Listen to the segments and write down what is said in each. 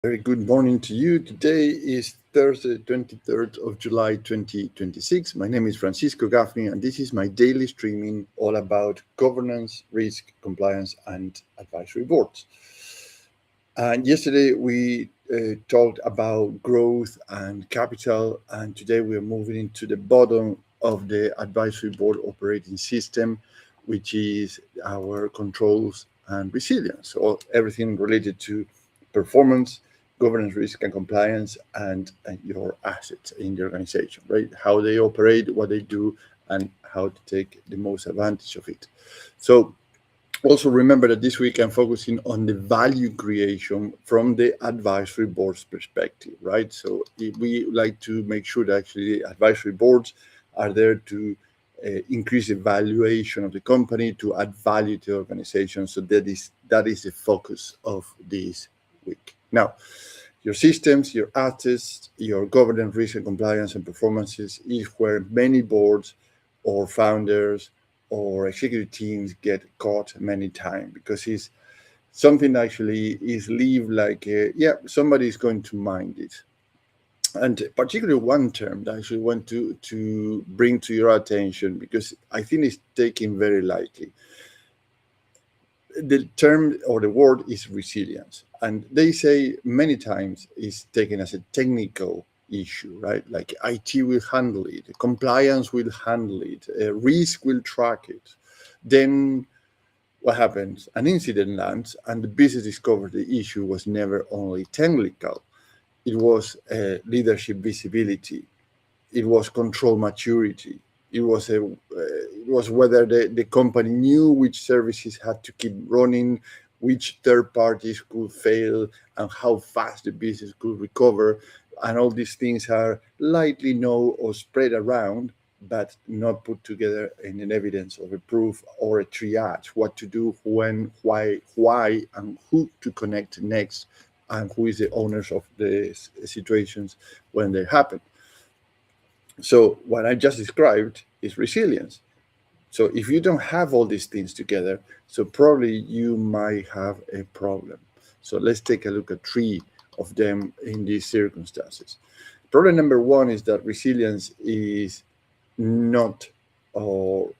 Very good morning to you. Today is Thursday, 23rd of July, 2026. My name is Francisco Gaffney, and this is my daily streaming all about governance, risk, compliance, and advisory boards. And yesterday we talked about growth and capital, and today we are moving into the bottom of the advisory board operating system, which is our controls and resilience. So everything related to performance, governance, risk, and compliance, and your assets in the organization, right? How they operate, what they do, and how to take the most advantage of it. So also remember that this week I'm focusing on the value creation from the advisory board's perspective, right? So we like to make sure that actually advisory boards are there to increase the valuation of the company, to add value to the organization. So that is the focus of this week. Now, your systems, your assets, your governance, risk and compliance and performances is where many boards or founders or executive teams get caught many times, because it's something that actually is leave like, somebody is going to mind it. And particularly one term that I actually want to bring to your attention, because I think it's taken very lightly. The term or the word is resilience, and they say many times is taken as a technical issue, right? Like IT will handle it, compliance will handle it, risk will track it. Then what happens? An incident lands, and the business discovers the issue was never only technical. It was leadership visibility. It was control maturity. It was whether the company knew which services had to keep running, which third parties could fail, and how fast the business could recover. And all these things are lightly known or spread around, but not put together in an evidence of a proof or a triage. What to do, when, why, and who to connect next, and who is the owners of the situations when they happen. So what I just described is resilience. So if you don't have all these things together, so probably you might have a problem. So let's take a look at three of them in these circumstances. Problem number one is that resilience is not or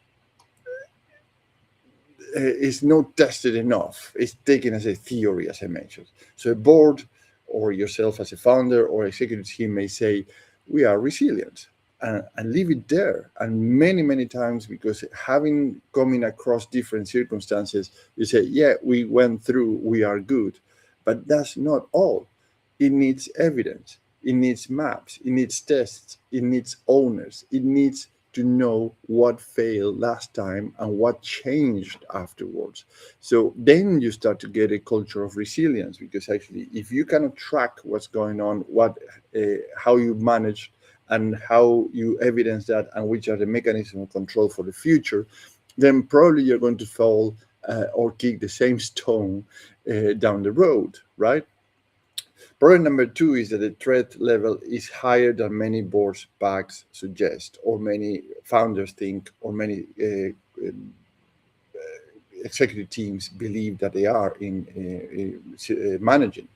is not tested enough. It's taken as a theory, as I mentioned. So a board or yourself as a founder or executive team may say, we are resilient, and leave it there. And many times, because having coming across different circumstances, you say, yeah, we went through, we are good. But that's not all. It needs evidence. It needs maps. It needs tests. It needs owners. It needs to know what failed last time and what changed afterwards. So then you start to get a culture of resilience, because actually, if you cannot track what's going on, how you manage and how you evidence that, and which are the mechanisms of control for the future, then probably you're going to fall or kick the same stone down the road, right? Problem number two is that the threat level is higher than many boards packs suggest, or many founders think, or many executive teams believe that they are in managing.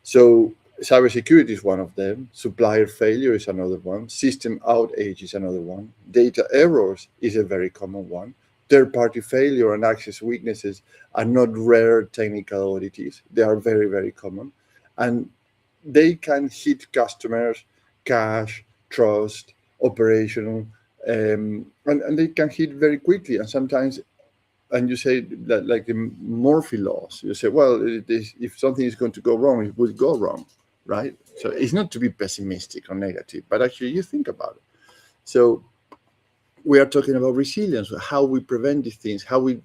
So cybersecurity is one of them. Supplier failure is another one. System outage is another one. Data errors is a very common one. Third-party failure and access weaknesses are not rare technical oddities. They are very common. And they can hit customers, cash, trust, operational, and they can hit very quickly. And sometimes, and you say that, like the Murphy laws, you say, well, if something is going to go wrong, it will go wrong, right? So it's not to be pessimistic or negative, but actually you think about it. So we are talking about resilience, how we prevent these things, how we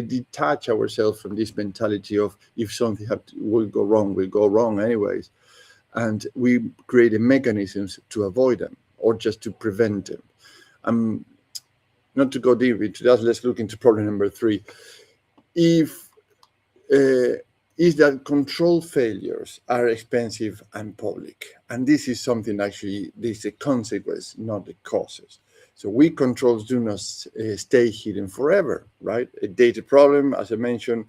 detach ourselves from this mentality of, if something will go wrong anyways, and we create mechanisms to avoid them or just to prevent them. Not to go deep into that, let's look into problem number three. If is that control failures are expensive and public, and this is something actually, this is a consequence, not the causes. So weak controls do not stay hidden forever, right? A data problem, as I mentioned,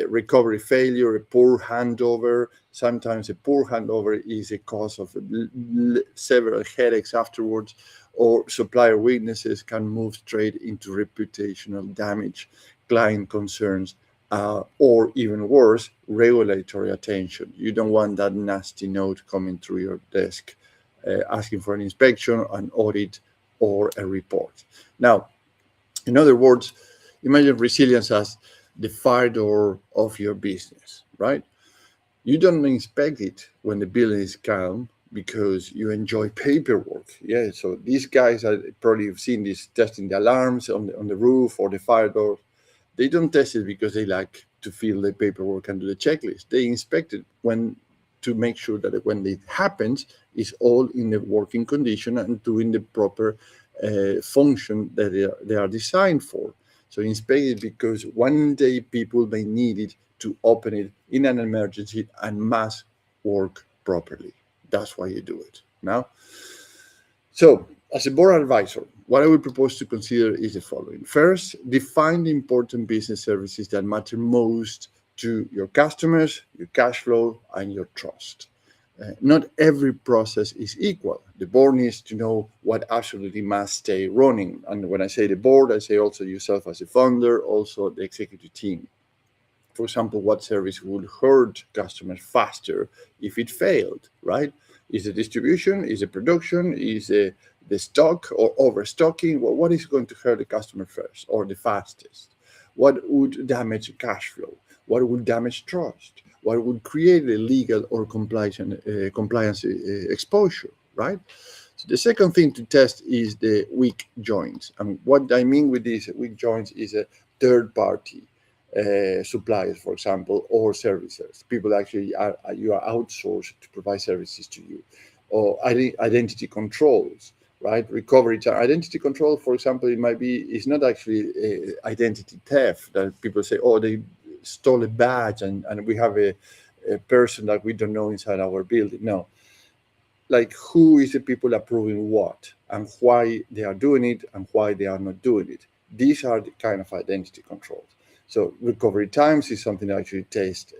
recovery failure, a poor handover. Sometimes a poor handover is a cause of several headaches afterwards, or supplier weaknesses can move straight into reputational damage, client concerns, or even worse, regulatory attention. You don't want that nasty note coming through your desk asking for an inspection, an audit, or a report. Now, in other words, imagine resilience as the fire door of your business, right? You don't inspect it when the building is calm because you enjoy paperwork. Yeah, so these guys are probably have seen this testing the alarms on the roof or the fire door. They don't test it because they like to fill the paperwork and do the checklist. They inspect it when to make sure that when it happens, it's all in the working condition and doing the proper function that they are designed for. So inspect it because one day people may need it to open it in an emergency and must work properly. That's why you do it. Now, so, as a board advisor, what I would propose to consider is the following. First, define the important business services that matter most to your customers, your cash flow, and your trust. Not every process is equal. The board needs to know what absolutely must stay running. And when I say the board, I say also yourself as a founder, also the executive team. For example, what service would hurt customers faster if it failed, right? Is it distribution? Is it production? Is it the stock or overstocking? Well, what is going to hurt the customer first or the fastest? What would damage cash flow? What would damage trust? What would create a legal or compliance exposure, right? So the second thing to test is the weak joints. And what I mean with these weak joints is a third party suppliers, for example, or services. People actually you are outsourced to provide services to you, or identity controls, right? Recovery time. Identity control, for example, it might be is not actually identity theft that people say, oh, they stole a badge and we have a person that we don't know inside our building. No, like who is the people approving what and why they are doing it and why they are not doing it. These are the kind of identity controls. So recovery times is something I actually test.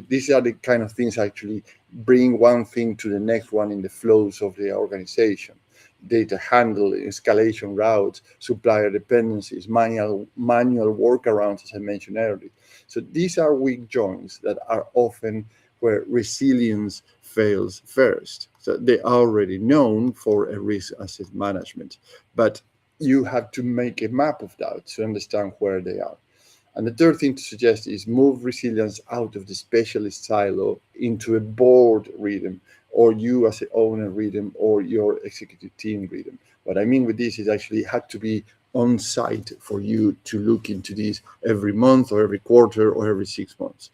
These are the kind of things actually bring one thing to the next one in the flows of the organization. Data handle, escalation routes, supplier dependencies, manual workarounds, as I mentioned earlier. So these are weak joints that are often where resilience fails first. So they are already known for a risk asset management, but you have to make a map of that to understand where they are. And the third thing to suggest is move resilience out of the specialist silo into a board rhythm, or you as an owner rhythm, or your executive team rhythm. What I mean with this is actually had to be on site for you to look into this every month or every quarter or every 6 months.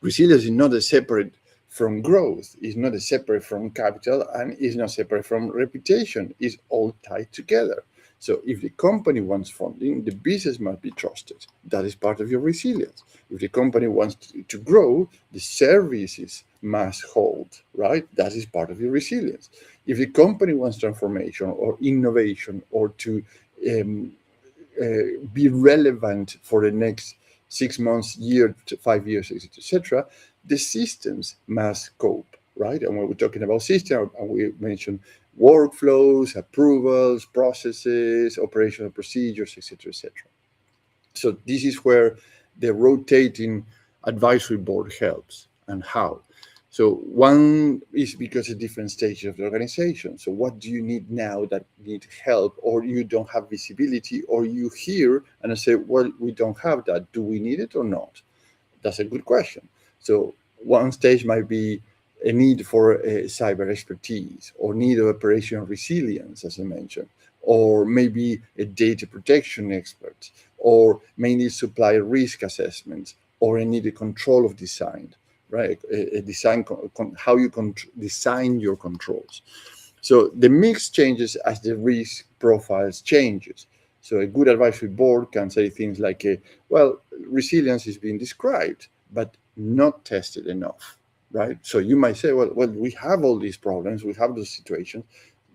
Resilience is not a separate from growth, is not a separate from capital, and is not separate from reputation. It's all tied together. So if the company wants funding, the business must be trusted. That is part of your resilience. If the company wants to grow, the services must hold, right? That is part of your resilience. If the company wants transformation or innovation or to be relevant for the next 6 months, year, 5 years, etc., the systems must cope, right? And when we're talking about systems, and we mentioned workflows, approvals, processes, operational procedures, etc., etc. So this is where the rotating advisory board helps. And how? So one is because of different stages of the organization. So what do you need now that need help, or you don't have visibility, or you hear and I say, well, we don't have that. Do we need it or not? That's a good question. So one stage might be a need for cyber expertise, or need of operational resilience, as I mentioned, or maybe a data protection expert, or mainly supplier risk assessment, or a need a control of design, right? A design, how you design your controls. So the mix changes as the risk profiles changes. So a good advisory board can say things like, well, resilience is being described, but not tested enough, right? So you might say, well, we have all these problems, we have those situations,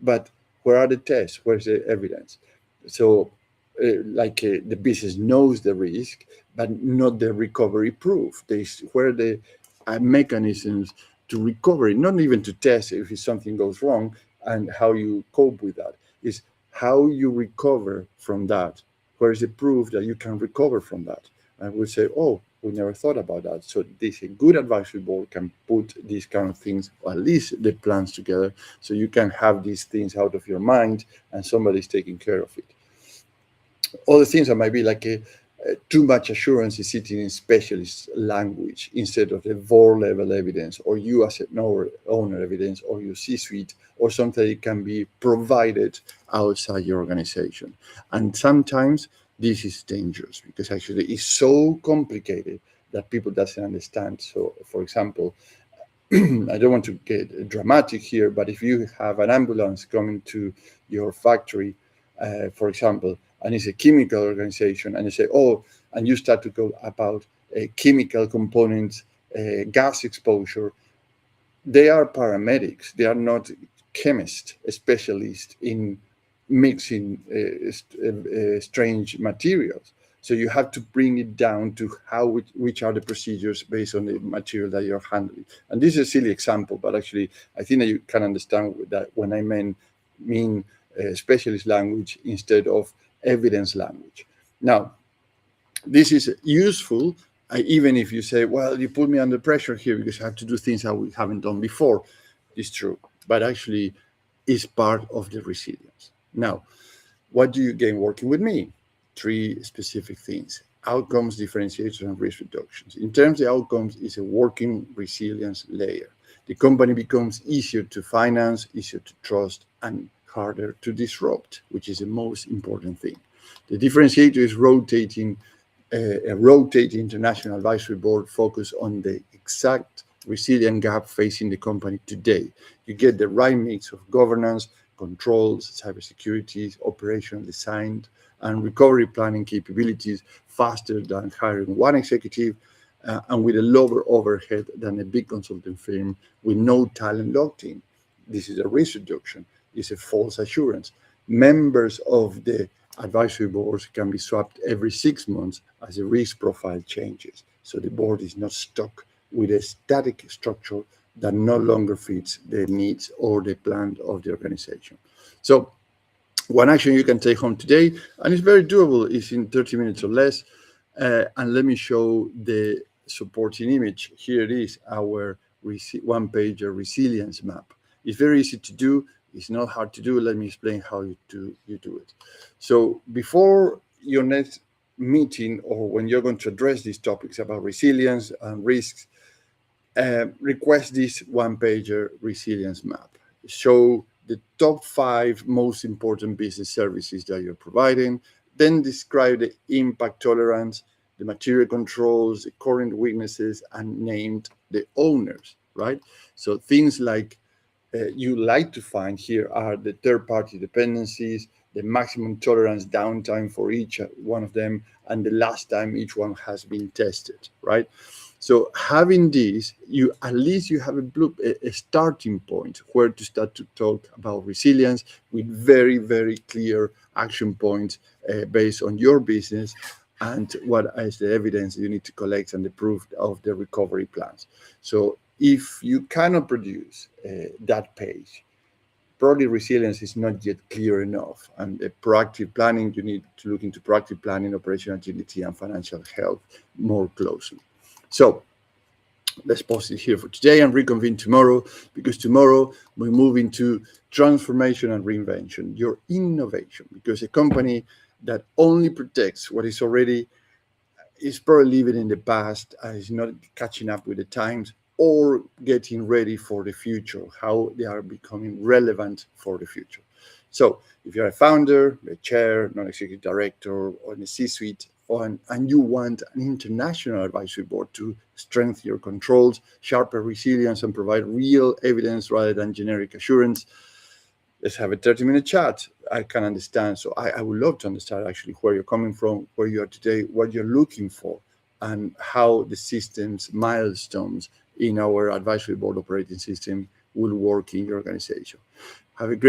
but where are the tests? Where's the evidence? So the business knows the risk, but not the recovery proof. Where the mechanisms to recover it, not even to test if something goes wrong and how you cope with that, is how you recover from that. Where is the proof that you can recover from that? And we say, oh, we never thought about that. So this a good advisory board can put these kind of things, or at least the plans together, so you can have these things out of your mind and somebody's taking care of it. Other things that might be too much assurance is sitting in specialist language instead of the VOR level evidence, or you as an owner evidence, or your C-suite, or something that can be provided outside your organization. And sometimes this is dangerous because actually it's so complicated that people doesn't understand. So, for example, I don't want to get dramatic here, but if you have an ambulance coming to your factory, for example, and it's a chemical organization, and you say, oh, and you start to go about chemical components, gas exposure, they are paramedics. They are not chemists, specialists in mixing strange materials. So you have to bring it down to which are the procedures based on the material that you're handling. And this is a silly example, but actually I think that you can understand that when I mean specialist language instead of evidence language. Now, this is useful, even if you say, well, you put me under pressure here because I have to do things that we haven't done before. It's true, but actually is part of the resilience. Now, what do you gain working with me? 3 specific things: outcomes, differentiation, and risk reductions. In terms of outcomes, is a working resilience layer. The company becomes easier to finance, easier to trust, and harder to disrupt, which is the most important thing. The differentiator is a rotating international advisory board focused on the exact resilient gap facing the company today. You get the right mix of governance, controls, cybersecurity, operational design, and recovery planning capabilities faster than hiring one executive and with a lower overhead than a big consulting firm with no talent locked in. This is a risk reduction. It's a false assurance. Members of the advisory boards can be swapped every 6 months as the risk profile changes. So the board is not stuck with a static structure that no longer fits the needs or the plan of the organization. So one action you can take home today, and it's very doable, is in 30 minutes or less. And let me show the supporting image. Here it is, our one-pager resilience map. It's very easy to do. It's not hard to do. Let me explain how you do it. So before your next meeting, or when you're going to address these topics about resilience and risks, request this one-pager resilience map. Show the top 5 most important business services that you're providing, then describe the impact tolerance, the material controls, the current weaknesses, and named the owners, right? So things like you like to find here are the third-party dependencies, the maximum tolerance downtime for each one of them, and the last time each one has been tested, right? So having this, you at least you have a starting point where to start to talk about resilience with very, very clear action points based on your business and what is the evidence you need to collect and the proof of the recovery plans. So if you cannot produce that page, probably resilience is not yet clear enough. And proactive planning, you need to look into proactive planning, operational agility, and financial health more closely. So let's pause it here for today and reconvene tomorrow, because tomorrow we move into transformation and reinvention, your innovation, because a company that only protects what is already is probably living in the past and is not catching up with the times or getting ready for the future, how they are becoming relevant for the future. So if you're a founder, a chair, non-executive director, or in a C-suite, and you want an international advisory board to strengthen your controls, sharpen resilience, and provide real evidence rather than generic assurance, let's have a 30-minute chat. I can understand. So I would love to understand actually where you're coming from, where you are today, what you're looking for, and how the systems milestones in our advisory board operating system will work in your organization. Have a great